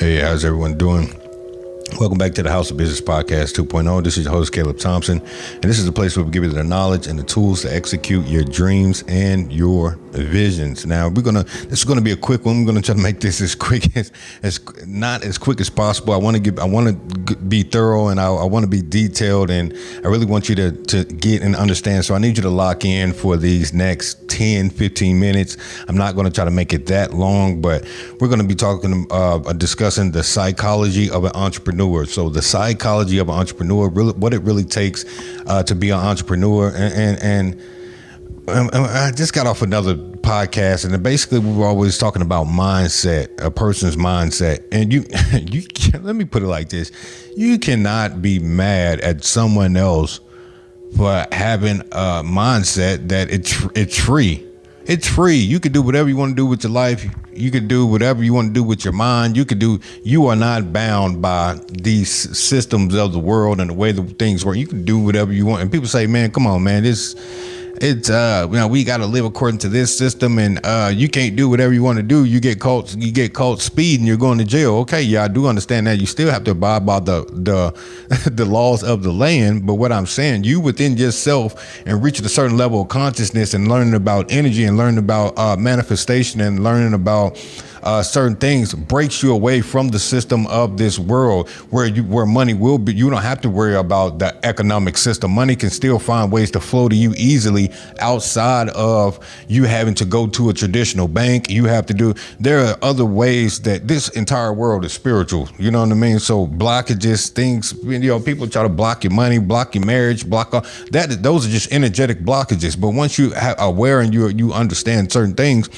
Hey, how's everyone doing? Welcome back to the House of Business Podcast 2.0. This is your host, Caleb Thompson, and this is a place where we give you the knowledge and the tools to execute your dreams and your visions. Now, this is gonna be a quick one. We're gonna try to make this as quick as not as quick as possible. I want to be thorough, and I want to be detailed, and I really want you to get and understand. So I need you to lock in for these next 10, 15 minutes. I'm not going to try to make it that long, but we're going to be discussing the psychology of an entrepreneur. So the psychology of an entrepreneur, really, what it really takes to be an entrepreneur. And I just got off another podcast, and basically we were always talking about mindset, a person's mindset. And you let me put it like this: you cannot be mad at someone else for having a mindset that it's free. It's free. You can do whatever you want to do with your life. You can do whatever you want to do with your mind. You are not bound by these systems of the world and the way that things work. You can do whatever you want. And people say, man, come on, man, we got to live according to this system, and you can't do whatever you want to do. You get caught speeding, you're going to jail. Okay, yeah, I do understand that. You still have to abide by the laws of the land. But what I'm saying, you within yourself and reaching a certain level of consciousness and learning about energy and learning about manifestation and learning about certain things breaks you away from the system of this world where money will be. You don't have to worry about the economic system. Money can still find ways to flow to you easily outside of you having to go to a traditional bank. There are other ways that this entire world is spiritual. You know what I mean? So blockages, things, people try to block your money, block your marriage, block all that. Those are just energetic blockages. But once you are aware and you understand certain things,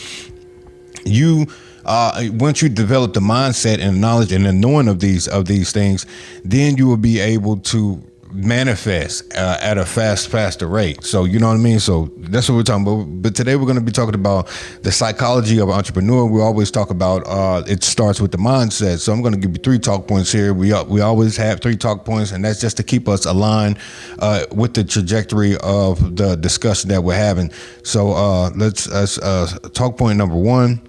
once you develop the mindset and knowledge and the knowing of these things, then you will be able to manifest at a faster rate. So you know what I mean? So that's what we're talking about. But today we're going to be talking about the psychology of an entrepreneur. We always talk about it starts with the mindset. So I'm going to give you 3 talk points here. We always have 3 talk points, and that's just to keep us aligned with the trajectory of the discussion that we're having. So let's talk point number 1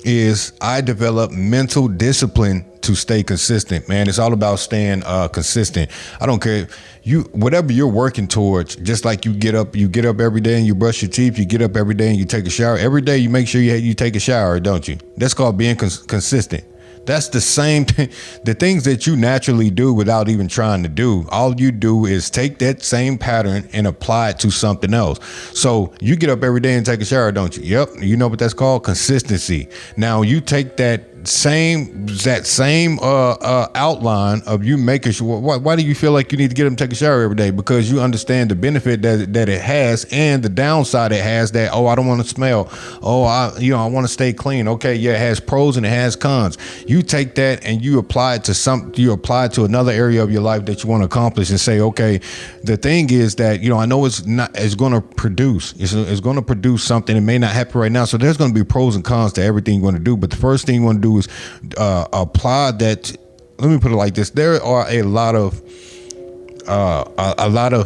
is I develop mental discipline to stay consistent. Man, it's all about staying consistent. I don't care whatever you're working towards. Just like you get up every day and you brush your teeth. You get up every day and you take a shower. Every day you make sure you take a shower, don't you? That's called being consistent. That's the same thing. The things that you naturally do without even trying to do, all you do is take that same pattern and apply it to something else. So you get up every day and take a shower, don't you? Yep. You know what that's called? Consistency. Now you take that same outline of you making sure. Why do you feel like you need to get up and take a shower every day? Because you understand the benefit that it has and the downside it has. That I don't want to smell. I want to stay clean. Okay, yeah, it has pros and it has cons. You take that and you apply it to You apply it to another area of your life that you want to accomplish, and say, okay, the thing is that I know it's going to produce. It's going to produce something. It may not happen right now, so there's going to be pros and cons to everything you want to do. But the first thing you want to do is apply that. Let me put it like this: there are a lot of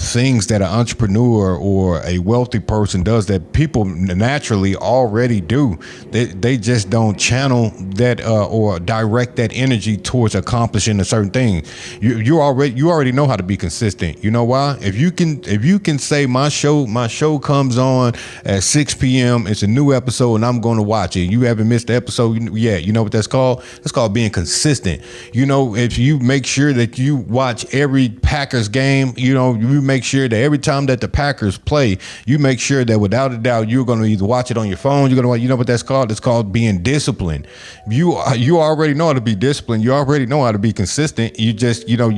things that an entrepreneur or a wealthy person does that people naturally already do. They just don't channel that or direct that energy towards accomplishing a certain thing. You already know how to be consistent. You know why? If you can say my show comes on at 6 p.m. It's a new episode and I'm going to watch it. You haven't missed the episode. Yeah, you know what that's called? That's called being consistent. If you make sure that you watch every Packers game, you make sure that every time that the Packers play, you make sure that without a doubt you're going to either watch it on your phone. You're going to, what that's called? It's called being disciplined. You already know how to be disciplined. You already know how to be consistent. You just don't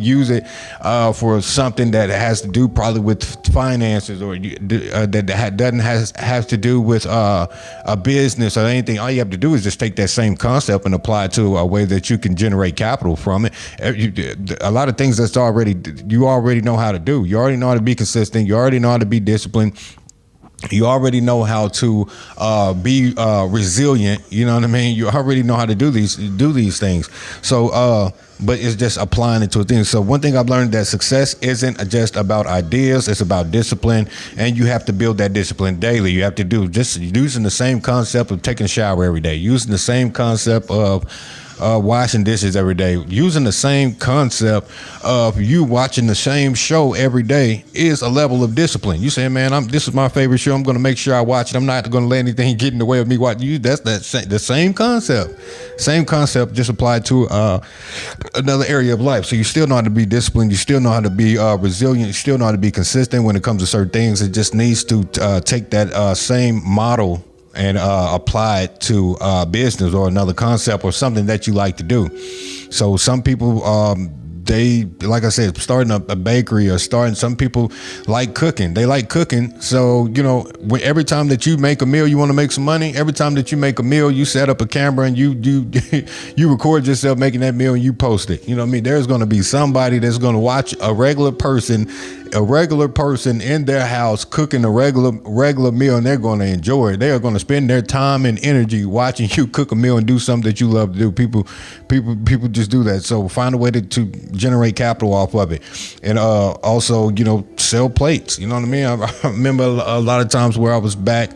use it for something that has to do probably with finances or that doesn't have to do with a business or anything. All you have to do is just take that same concept and apply it to a way that you can generate capital from it. A lot of things you already know how to do. You already know how to be consistent. You already know how to be disciplined. You already know how to be resilient. You know what I mean? You already know how to do these things. So, but it's just applying it to a thing. So one thing I've learned that success isn't just about ideas. It's about discipline, and you have to build that discipline daily. You have to do just using the same concept of taking a shower every day, using the same concept of washing dishes every day. Using the same concept of you watching the same show every day is a level of discipline. You say, man, this is my favorite show. I'm going to make sure I watch it. I'm not going to let anything get in the way of me watching you. That's the same concept. Same concept, just applied to another area of life. So you still know how to be disciplined. You still know how to be resilient. You still know how to be consistent when it comes to certain things. It just needs to take that same model and apply it to business or another concept or something that you like to do. So some people, they, like I said, starting a bakery or some people like cooking. They like cooking. So, every time that you make a meal, you want to make some money. Every time that you make a meal, you set up a camera and you you record yourself making that meal and you post it. You know what I mean? There's going to be somebody that's going to watch a regular person in their house cooking a regular meal, and they're going to enjoy it. They are going to spend their time and energy watching you cook a meal and do something that you love to do. People just do that. So find a way to generate capital off of it. And also, sell plates. You know what I mean? I remember a lot of times where I was back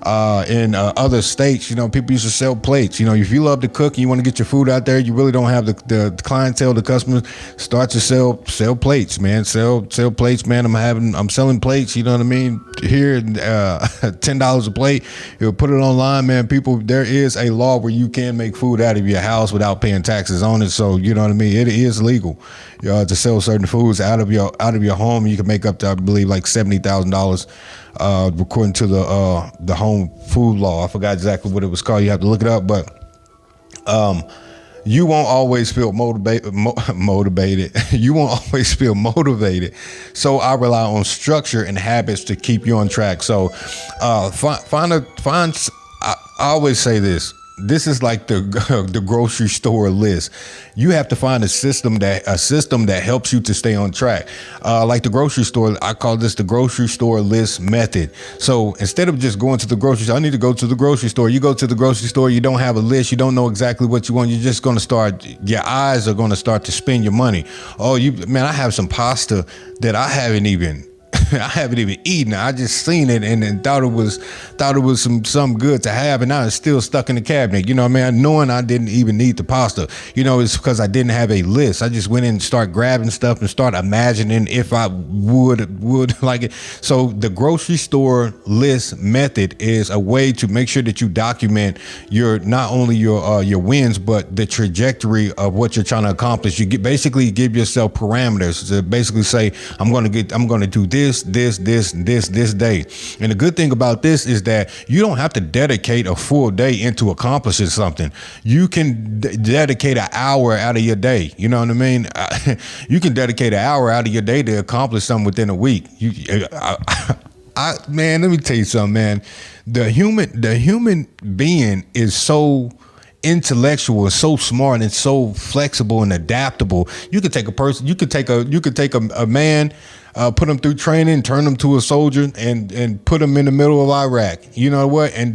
in other states, people used to sell plates. If you love to cook and you want to get your food out there, you really don't have the clientele, the customers, start to sell plates, man. Sell plates, man. I'm selling plates, you know what I mean? Here, $10 a plate. You'll put it online, man. People, there is a law where you can make food out of your house without paying taxes on it. So, you know what I mean? It is legal to sell certain foods out of your home. You can make up to, I believe, like $70,000. According to the home food law. I forgot exactly what it was called. You have to look it up, but you won't always feel motivated. You won't always feel motivated. So I rely on structure and habits to keep you on track. So I always say this. This is like the grocery store list. You have to find a system that helps you to stay on track. Like the grocery store, I call this the grocery store list method. So instead of just going to the grocery store, I need to go to the grocery store. You go to the grocery store, you don't have a list, you don't know exactly what you want. You're just going to start. Your eyes are going to start to spend your money. Oh, I have some pasta that I haven't even eaten. I just seen it and thought it was some good to have, and now it's still stuck in the cabinet. You know what I mean? Knowing I didn't even need the pasta. It's because I didn't have a list. I just went in and started grabbing stuff and start imagining if I would like it. So the grocery store list method is a way to make sure that you document not only your wins, but the trajectory of what you're trying to accomplish. You basically give yourself parameters to basically say, I'm going to do this day. And the good thing about this is that you don't have to dedicate a full day into accomplishing something. You can dedicate an hour out of your day. You know what I mean? You can dedicate an hour out of your day to accomplish something within a week. Man, let me tell you something, man. The human being is so intellectual and so smart and so flexible and adaptable. You could take a person, you could take a man, put him through training, turn him to a soldier, and put him in the middle of Iraq. You know what? And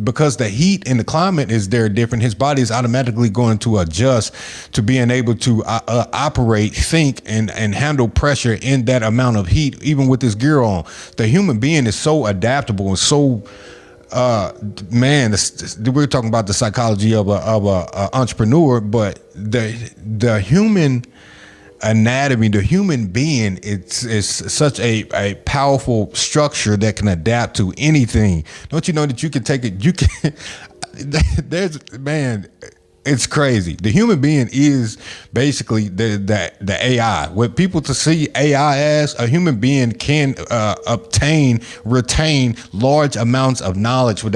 because the heat and the climate is there different, his body is automatically going to adjust to being able to operate, think, and handle pressure in that amount of heat, even with his gear on. The human being is so adaptable and so we're talking about the psychology of a entrepreneur, but the human anatomy, the human being, is such a powerful structure that can adapt to anything. Don't you know that you can take it? You can. It's crazy. The human being is basically the AI. What people to see AI as, a human being can retain large amounts of knowledge with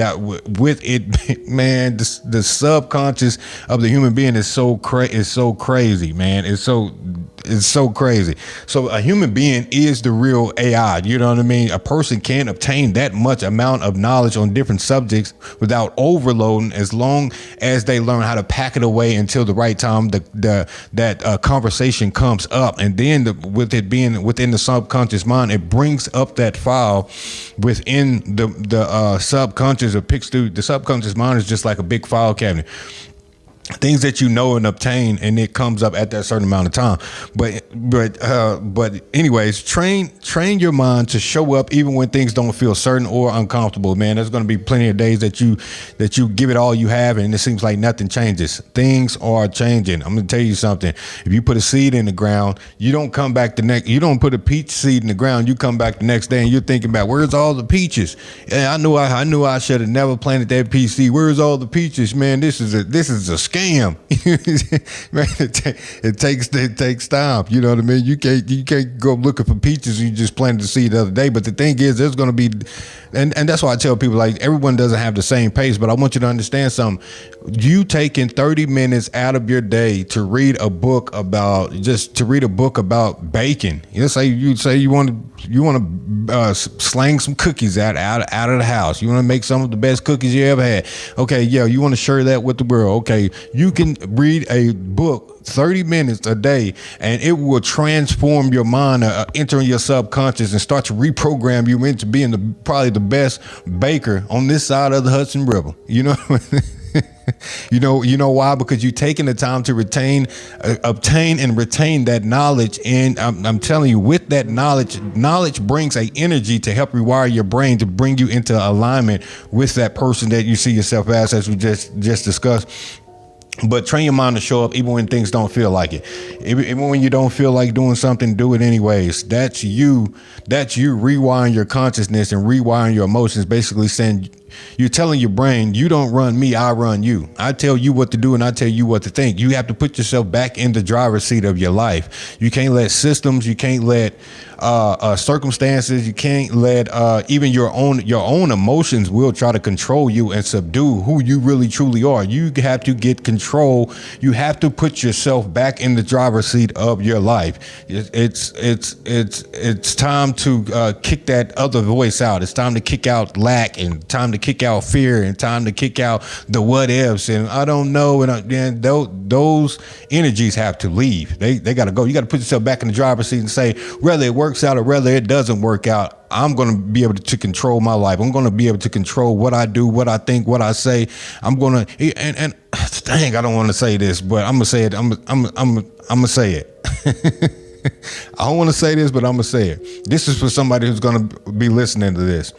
it. Man, the subconscious of the human being is so crazy, man. It's so crazy. So a human being is the real AI. You know what I mean? A person can't obtain that much amount of knowledge on different subjects without overloading, as long as they learn how to pack it away until the right time that conversation comes up. And then with it being within the subconscious mind, it brings up that file within the subconscious. It picks through the subconscious mind is just like a big file cabinet. things that you know and obtain, and it comes up at that certain amount of time. But anyways, train your mind to show up even when things don't feel certain or uncomfortable. Man, there's going to be plenty of days that you give it all you have, and it seems like nothing changes. Things are changing. I'm going to tell you something. If you put a seed in the ground, you don't come back you don't put a peach seed in the ground. You come back the next day and you're thinking about, where's all the peaches? Yeah, I knew I should have never planted that peach seed. Where's all the peaches? Man, this is a scam. Man, it takes time. You know what I mean? You can't go looking for peaches. You just planted the seed the other day. But the thing is, there's going to be, and that's why I tell people, like, everyone doesn't have the same pace. But I want you to understand something. You taking 30 minutes out of your day to read a book about bacon. You say you want to slang some cookies out of the house. You want to make some of the best cookies you ever had. Okay, yeah, you want to share that with the world. Okay, you can read a book 30 minutes a day, and it will transform your mind, enter in your subconscious, and start to reprogram you into being probably the best baker on this side of the Hudson River. You know. You know why? Because you're taking the time to obtain and retain that knowledge. And I'm telling you, with that knowledge brings a energy to help rewire your brain to bring you into alignment with that person that you see yourself as we just discussed. But train your mind to show up even when things don't feel like it. Even when you don't feel like doing something, do it anyways. That's you rewiring your consciousness and rewiring your emotions, basically saying, you're telling your brain, you don't run me, I run you. I tell you what to do and I tell you what to think. You have to put yourself back in the driver's seat of your life. You can't let systems, you can't let circumstances, you can't let even your own emotions will try to control you and subdue who you really truly are. You have to get control. You have to put yourself back in the driver's seat of your life. It's time to kick that other voice out. It's time to kick out lack, and time to kick out fear, and time to kick out the what ifs and I don't know, and those energies have to leave. They got to go. You got to put yourself back in the driver's seat and say, whether it works out or whether it doesn't work out, I'm going to be able to control my life. I'm going to be able to control what I do, what I think, what I say. I'm going to, and dang, I don't want to say this, but I'm going to say it. I'm going to say it. I don't want to say this, but I'm going to say it. This is for somebody who's going to be listening to this.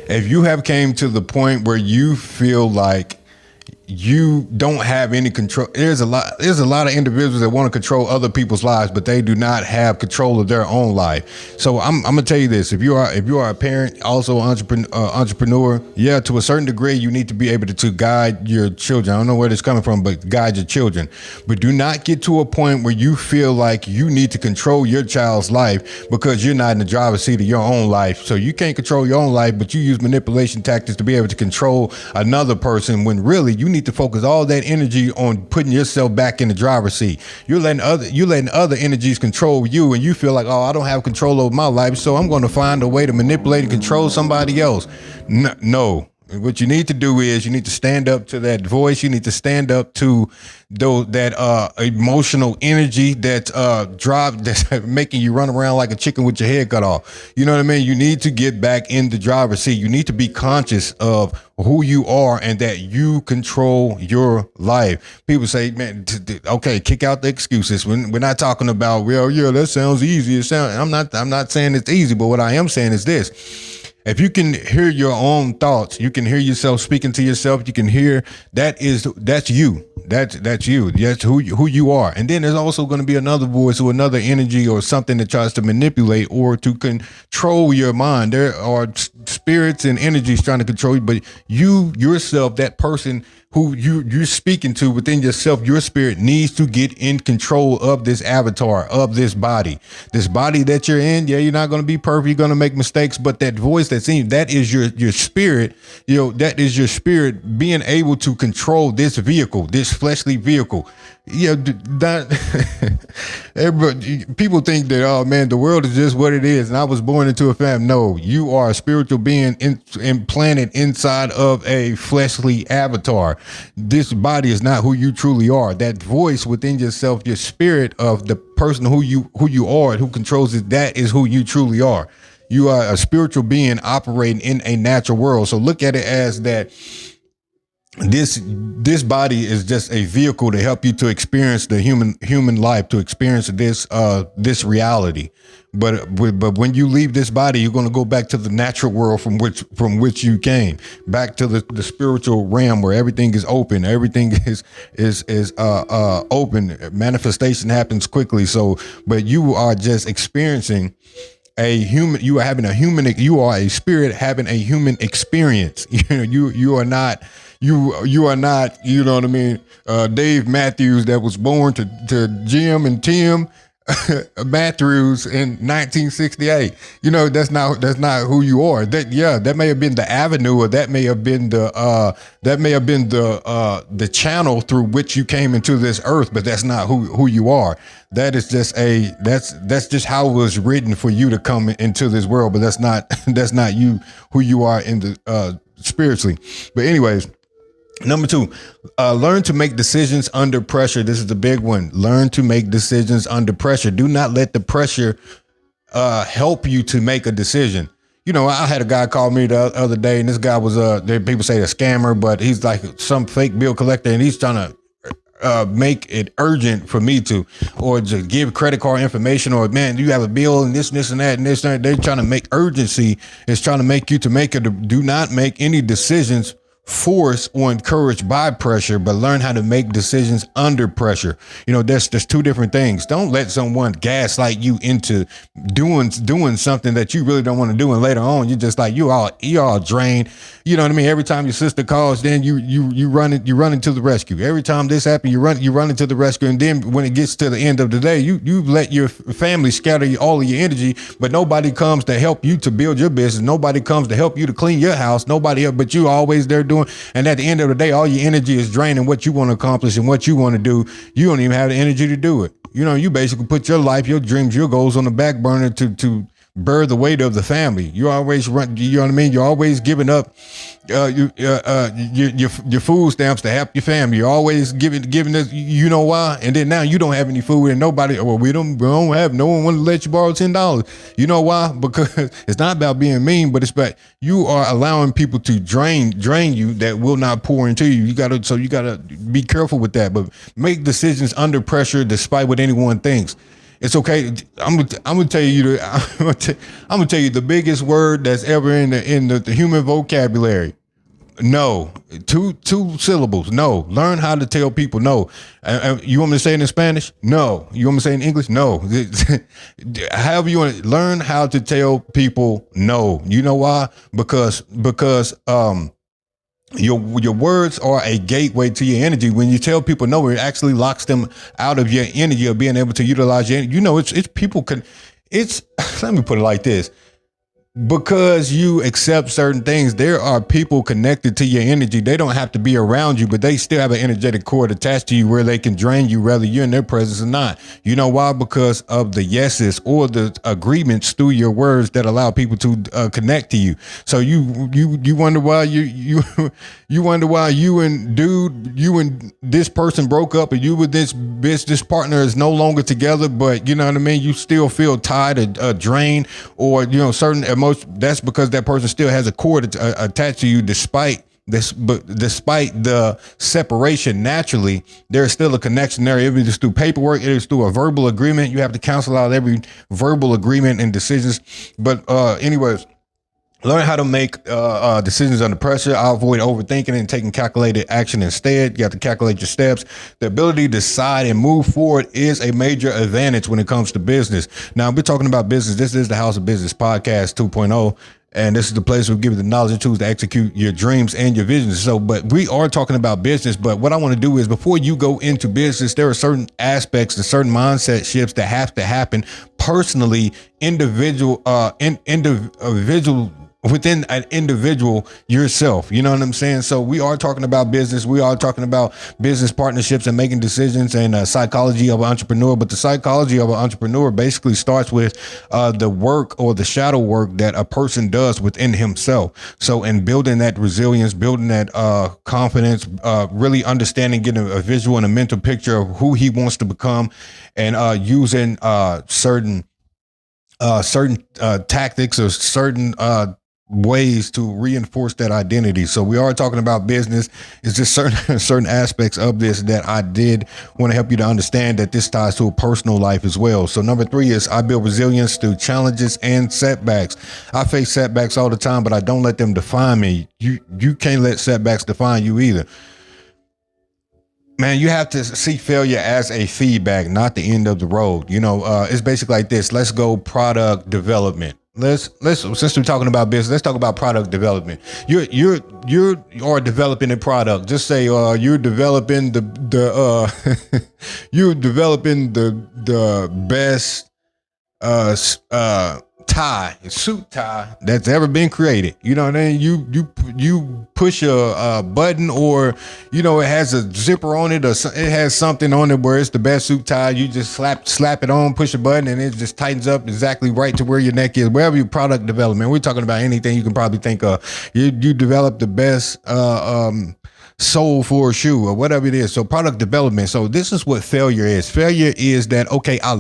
If you have came to the point where you feel like you don't have any control, there's a lot of individuals that want to control other people's lives, but they do not have control of their own life. So I'm gonna tell you this: if you are a parent, also entrepreneur, yeah, to a certain degree, you need to be able to guide your children. I don't know where this is coming from, but guide your children. But do not get to a point where you feel like you need to control your child's life because you're not in the driver's seat of your own life. So you can't control your own life, but you use manipulation tactics to be able to control another person, when really you need to focus all that energy on putting yourself back in the driver's seat. You're letting other energies control you, and you feel like, oh, I don't have control over my life, so I'm going to find a way to manipulate and control somebody else. No. What you need to do is you need to stand up to that voice. You need to stand up to that emotional energy that's making you run around like a chicken with your head cut off. You know what I mean? You need to get back in the driver's seat. You need to be conscious of who you are and that you control your life. People say, man, okay, kick out the excuses. We're not talking about, well, yeah, that sounds easy. I'm not saying it's easy, but what I am saying is this. If you can hear your own thoughts, you can hear yourself speaking to yourself. You can hear that's you. That's you. That's who you are. And then there's also going to be another voice or another energy or something that tries to manipulate or to control your mind. There are spirits and energies trying to control you, but you yourself, that person who you're speaking to within yourself, your spirit needs to get in control of this avatar, of this body that you're in. Yeah, you're not going to be perfect. You're going to make mistakes, but that voice that's in you, that is your spirit. That is your spirit being able to control this vehicle, this fleshly vehicle. Yeah, people think that, oh man, the world is just what it is, and I was born into a family. No, you are a spiritual being implanted inside of a fleshly avatar. This body is not who you truly are. That voice within yourself, your spirit of the person who you are and who controls it, that is who you truly are. You are a spiritual being operating in a natural world. So look at it as that this body is just a vehicle to help you to experience the human life, to experience this reality. But when you leave this body, you're going to go back to the natural world from which you came, back to the spiritual realm where everything is open, everything is open. Manifestation happens quickly. So, but you are just experiencing a human. You are having a human. You are a spirit having a human experience. You are not. You are not, you know what I mean, Dave Matthews that was born to Jim and Tim Matthews in 1968. That's not who you are. That may have been the avenue, or that may have been the channel through which you came into this earth, but that's not who you are. That is just that's just how it was written for you to come into this world, but that's not you, who you are in the spiritually. But anyways, number 2, learn to make decisions under pressure. This is the big one. Learn to make decisions under pressure. Do not let the pressure help you to make a decision. I had a guy call me the other day, and this guy was people say a scammer, but he's like some fake bill collector, and he's trying to make it urgent for me to give credit card information, or, man, you have a bill and this and that and this and that. They're trying to make urgency. It's trying to make you to make it. Do not make any decisions forced or encouraged by pressure, but learn how to make decisions under pressure. There's 2 different things. Don't let someone gaslight you into doing something that you really don't want to do, and later on you're just like you all drained. You know what I mean? Every time your sister calls, then you run into the rescue. Every time this happens, you run into the rescue, and then when it gets to the end of the day, you let your family scatter all of your energy, but nobody comes to help you to build your business. Nobody comes to help you to clean your house. Nobody else, but you always there doing. And at the end of the day, all your energy is draining what you want to accomplish and what you want to do. You don't even have the energy to do it. You basically put your life, your dreams, your goals on the back burner to bear the weight of the family. You always run. You know what I mean? You're always giving up your food stamps to help your family. You're always giving this. You know why? And then now you don't have any food, and nobody. Well, we don't have. No one want to let you borrow $10. You know why? Because it's not about being mean, but it's about you are allowing people to drain you that will not pour into you. You gotta be careful with that. But make decisions under pressure, despite what anyone thinks. It's okay. I'm gonna tell you the biggest word that's ever in the human vocabulary. No. Two syllables. No. Learn how to tell people no. You want me to say it in Spanish? No. You want me to say it in English? No. However you want to learn how to tell people no. You know why? Because your words are a gateway to your energy. When you tell people no, it actually locks them out of your energy of being able to utilize your energy. Let me put it like this. Because you accept certain things, there are people connected to your energy. They don't have to be around you, but they still have an energetic cord attached to you where they can drain you, whether you're in their presence or not. You know why? Because of the yeses or the agreements through your words that allow people to connect to you. So you wonder why you wonder why you and this person broke up, and you with this business partner is no longer together. But you know what I mean? You still feel tired or drained, or certain emotions. That's because that person still has a cord attached to you, despite the separation. Naturally, there's still a connection there. If it's through paperwork, it is through a verbal agreement. You have to cancel out every verbal agreement and decisions. But anyways, learn how to make decisions under pressure. I'll avoid overthinking and taking calculated action instead. You have to calculate your steps. The ability to decide and move forward is a major advantage when it comes to business. Now, we're talking about business. This is the House of Business Podcast 2.0. And this is the place where we give you the knowledge and tools to execute your dreams and your visions. But we are talking about business. But what I want to do is, before you go into business, there are certain aspects and certain mindset shifts that have to happen personally, individual within an individual yourself. You know what I'm saying? So we are talking about business. We are talking about business partnerships and making decisions and psychology of an entrepreneur. But the psychology of an entrepreneur basically starts with the work or the shadow work that a person does within himself. So in building that resilience, building that confidence, really understanding, getting a visual and a mental picture of who he wants to become, and using certain tactics or certain ways to reinforce that identity. So we are talking about business. It's just certain aspects of this that I did want to help you to understand that this ties to a personal life as well. So number 3 is I build resilience through challenges and setbacks. I face setbacks all the time, but I don't let them define me. You can't let setbacks define you either. Man, you have to see failure as a feedback, not the end of the road. It's basically like this. Let's go product development. Let's since we're talking about business, let's talk about product development. You are developing a product. Just say you're developing you're developing the best suit tie that's ever been created. You know what I mean? You push a button, or it has a zipper on it, or it has something on it where it's the best suit tie. You just slap it on, push a button, and it just tightens up exactly right to where your neck is. Wherever your product development, we're talking about anything you can probably think of. You develop the best sole for a shoe or whatever it is. So product development. So this is what failure is. Failure is that, okay, I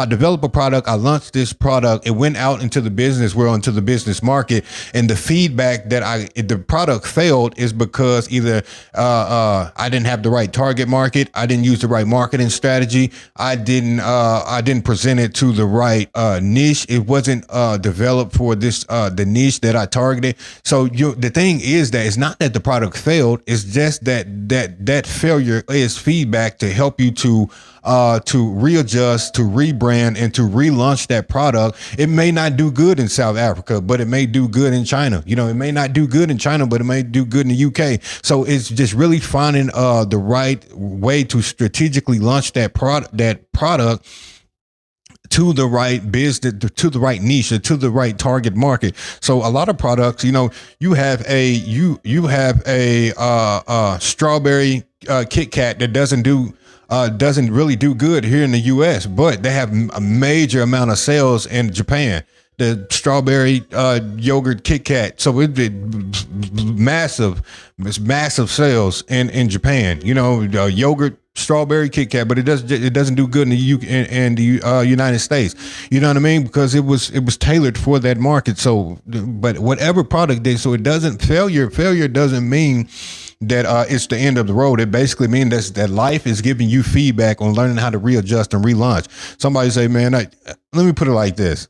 developed a product, I launched this product, it went out into the business world, into the business market, and the feedback that the product failed is because either I didn't have the right target market, I didn't use the right marketing strategy, I didn't present it to the right niche, it wasn't developed for this the niche that I targeted. So the thing is that it's not that the product failed. It's just that failure is feedback to help you to readjust, to rebrand, and to relaunch that product. It may not do good in South Africa, but it may do good in China. It may not do good in China, but it may do good in the UK. So it's just really finding the right way to strategically launch that product to the right business, to the right niche, or to the right target market. So a lot of products, you have a strawberry Kit Kat that doesn't really do good here in the US, but they have a major amount of sales in Japan. The strawberry yogurt Kit Kat. So it did massive sales in Japan. Yogurt strawberry Kit Kat, but it doesn't do good in the United States. You know what I mean? Because it was tailored for that market. So, but whatever product they, so it doesn't failure doesn't mean that it's the end of the road. It basically means that life is giving you feedback on learning how to readjust and relaunch. Somebody say, man, let me put it like this.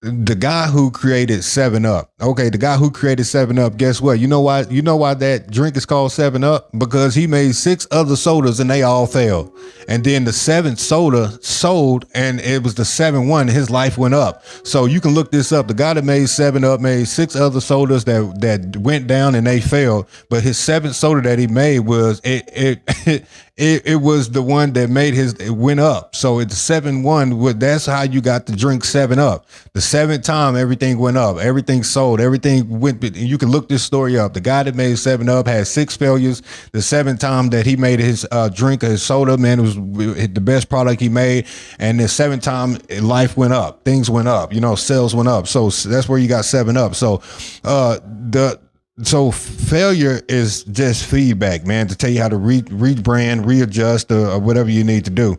The guy who created 7-Up. Okay, the guy who created 7-Up, guess what? You know why that drink is called 7-Up? Because he made 6 other sodas and they all failed. And then the 7th soda sold, and it was the 7th one, his life went up. So you can look this up. The guy that made 7-Up made 6 other sodas that went down and they failed. But his 7th soda that he made was it was the one that made it went up. So it's 7-1. That's how you got the drink 7-Up. The 7th time everything went up, everything sold, everything went. And you can look this story up. The guy that made 7-Up had 6 failures. The 7th time that he made his drink, his soda, man, it was the best product he made. And the 7th time life went up, things went up, sales went up. So that's where you got 7-Up. So failure is just feedback, man, to tell you how to rebrand, readjust, or whatever you need to do.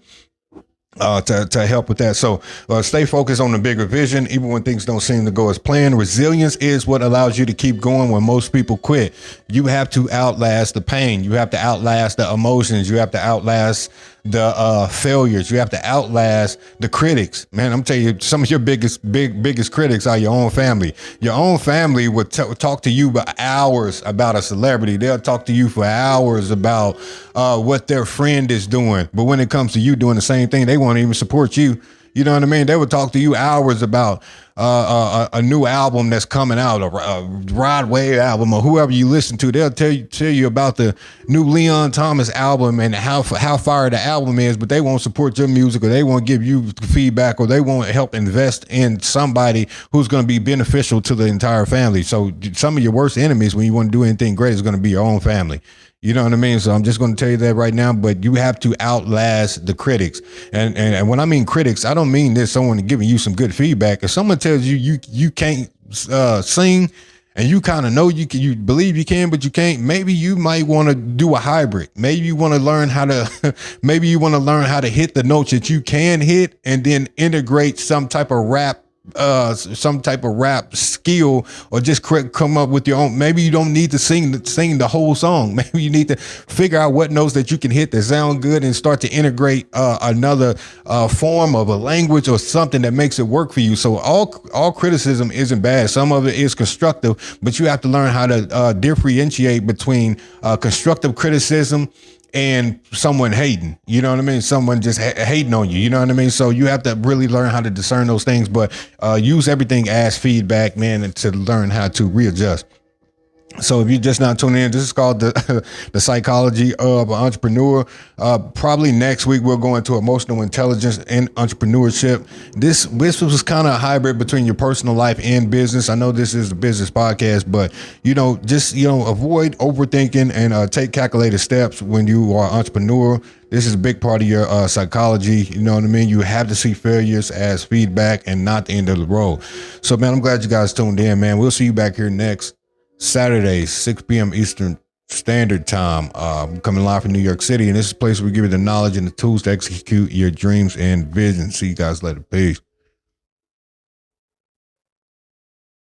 To help with that. So stay focused on the bigger vision, even when things don't seem to go as planned. Resilience is what allows you to keep going when most people quit. You have to outlast the pain. You have to outlast the emotions. You have to outlast the failures. You have to outlast the critics. Man, I'm telling you, some of your biggest critics are your own family. Your own family would talk to you for hours about a celebrity. They'll talk to you for hours about what their friend is doing. But when it comes to you doing the same thing, they won't even support you. You know what I mean? They would talk to you hours about a new album that's coming out, a Rod Wave album, or whoever you listen to. They'll tell you about the new Leon Thomas album and how fire the album is, but they won't support your music, or they won't give you feedback, or they won't help invest in somebody who's going to be beneficial to the entire family. So some of your worst enemies when you want to do anything great is going to be your own family. You know what I mean? So I'm just going to tell you that right now, but you have to outlast the critics. And when I mean critics, I don't mean there's someone giving you some good feedback. If someone tells you can't sing, and you kind of know you believe you can, but you can't, maybe you might want to do a hybrid. Maybe you want to learn how to hit the notes that you can hit, and then integrate some type of rap some type of rap skill, or just come up with your own. Maybe you don't need to sing the whole song. Maybe you need to figure out what notes that you can hit that sound good and start to integrate another form of a language or something that makes it work for you. So all criticism isn't bad. Some of it is constructive, but you have to learn how to differentiate between constructive criticism and someone hating, you know what I mean? Someone just hating on you, you know what I mean? So you have to really learn how to discern those things, but use everything as feedback, man, and to learn how to readjust. So if you're just not tuning in, this is called the psychology of an entrepreneur. Probably next week we'll go into emotional intelligence and entrepreneurship. This was kind of a hybrid between your personal life and business. I know this is a business podcast, but just avoid overthinking and take calculated steps when you are an entrepreneur. This is a big part of your psychology. You know what I mean? You have to see failures as feedback and not the end of the road. So, man, I'm glad you guys tuned in, man. We'll see you back here next Saturday, 6 p.m. Eastern Standard Time. Coming live from New York City. And this is a place where we give you the knowledge and the tools to execute your dreams and visions. See you guys later. Peace.